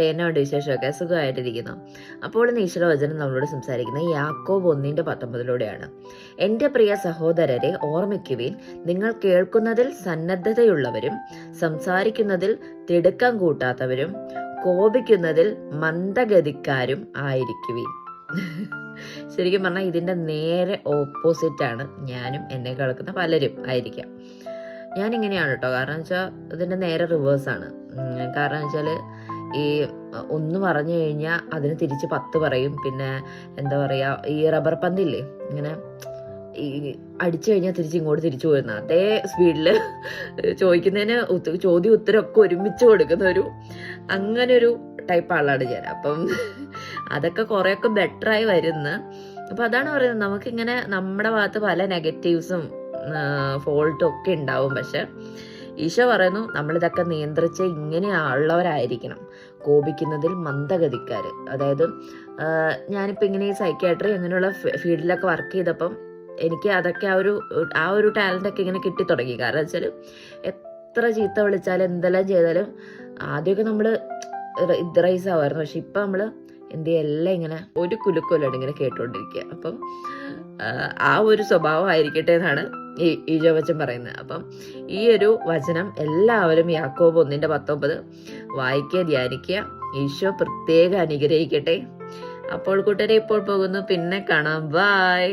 എന്നോട് വിശേഷമൊക്കെ സുഖമായിട്ടിരിക്കുന്നു. അപ്പോൾ ഇന്ന് ഈശ്വരവചനം നമ്മളോട് സംസാരിക്കുന്ന യാക്കോബ് 1:19 എൻ്റെ പ്രിയ സഹോദരരെ ഓർമ്മിക്കുവിൻ, നിങ്ങൾ കേൾക്കുന്നതിൽ സന്നദ്ധതയുള്ളവരും സംസാരിക്കുന്നതിൽ തിടുക്കം കൂട്ടാത്തവരും കോപിക്കുന്നതിൽ മന്ദഗതിക്കാരും ആയിരിക്കുവിൻ. ശരിക്കും പറഞ്ഞാൽ ഇതിൻ്റെ നേരെ ഓപ്പോസിറ്റാണ് ഞാനും എന്നെ കേൾക്കുന്ന പലരും ആയിരിക്കാം. ഞാനിങ്ങനെയാണ് കേട്ടോ. കാരണം വെച്ചാൽ ഇതിൻ്റെ നേരെ റിവേഴ്സാണ്. കാരണം വെച്ചാൽ ഈ ഒന്ന് പറഞ്ഞു കഴിഞ്ഞാൽ അതിന് തിരിച്ച് 10 പറയും. പിന്നെ എന്താ പറയുക, ഈ റബ്ബർ പന്തില്ലേ, ഇങ്ങനെ ഈ അടിച്ചു കഴിഞ്ഞാൽ തിരിച്ച് ഇങ്ങോട്ട് തിരിച്ചു പോരുന്ന അതേ സ്പീഡിൽ ചോദിക്കുന്നതിന് ചോദ്യം ഉത്തരമൊക്കെ ഒരുമിച്ച് കൊടുക്കുന്ന അങ്ങനെ ഒരു ടൈപ്പ് ആളാണ് ഞാൻ. അപ്പം അതൊക്കെ കുറേയൊക്കെ ബെറ്ററായി വരുന്നു. അപ്പം അതാണ് പറയുന്നത്, നമുക്കിങ്ങനെ നമ്മുടെ ഭാഗത്ത് പല നെഗറ്റീവ്സും ഫോൾട്ടും ഒക്കെ ഉണ്ടാവും. പക്ഷെ ഈശോ പറയുന്നു നമ്മളിതൊക്കെ നിയന്ത്രിച്ച് ഇങ്ങനെയുള്ളവരായിരിക്കണം. കോപിക്കുന്നതിൽ മന്ദഗതിക്കാർ. അതായത് ഞാനിപ്പോൾ ഇങ്ങനെ ഈ സൈക്യാട്രി അങ്ങനെയുള്ള ഫീൽഡിലൊക്കെ വർക്ക് ചെയ്തപ്പം എനിക്ക് അതൊക്കെ ആ ഒരു ടാലൻ്റൊക്കെ ഇങ്ങനെ കിട്ടി തുടങ്ങി. കാരണം വെച്ചാൽ എത്ര ചീത്ത വിളിച്ചാലും എന്തെല്ലാം ചെയ്താലും ആദ്യമൊക്കെ നമ്മൾ റൈസ് ആവായിരുന്നു. പക്ഷെ ഇപ്പം നമ്മൾ എല്ലാം ഇങ്ങനെ ഒരു കുലുക്കൊല്ലാണ് ഇങ്ങനെ കേട്ടുകൊണ്ടിരിക്കുക. അപ്പം ആ ഒരു സ്വഭാവം ആയിരിക്കട്ടെ എന്നാണ് ഈശോ വചനം പറയുന്നത്. അപ്പം ഈ ഒരു വചനം എല്ലാവരും യാക്കോബ് 1:19 വായിക്കുക, ധ്യാനിക്കുക. ഈശോ പ്രത്യേകം അനുഗ്രഹിക്കട്ടെ. അപ്പോൾ കൂട്ടരെ ഇപ്പോൾ പോകുന്നു, പിന്നെ കാണാം. ബൈ.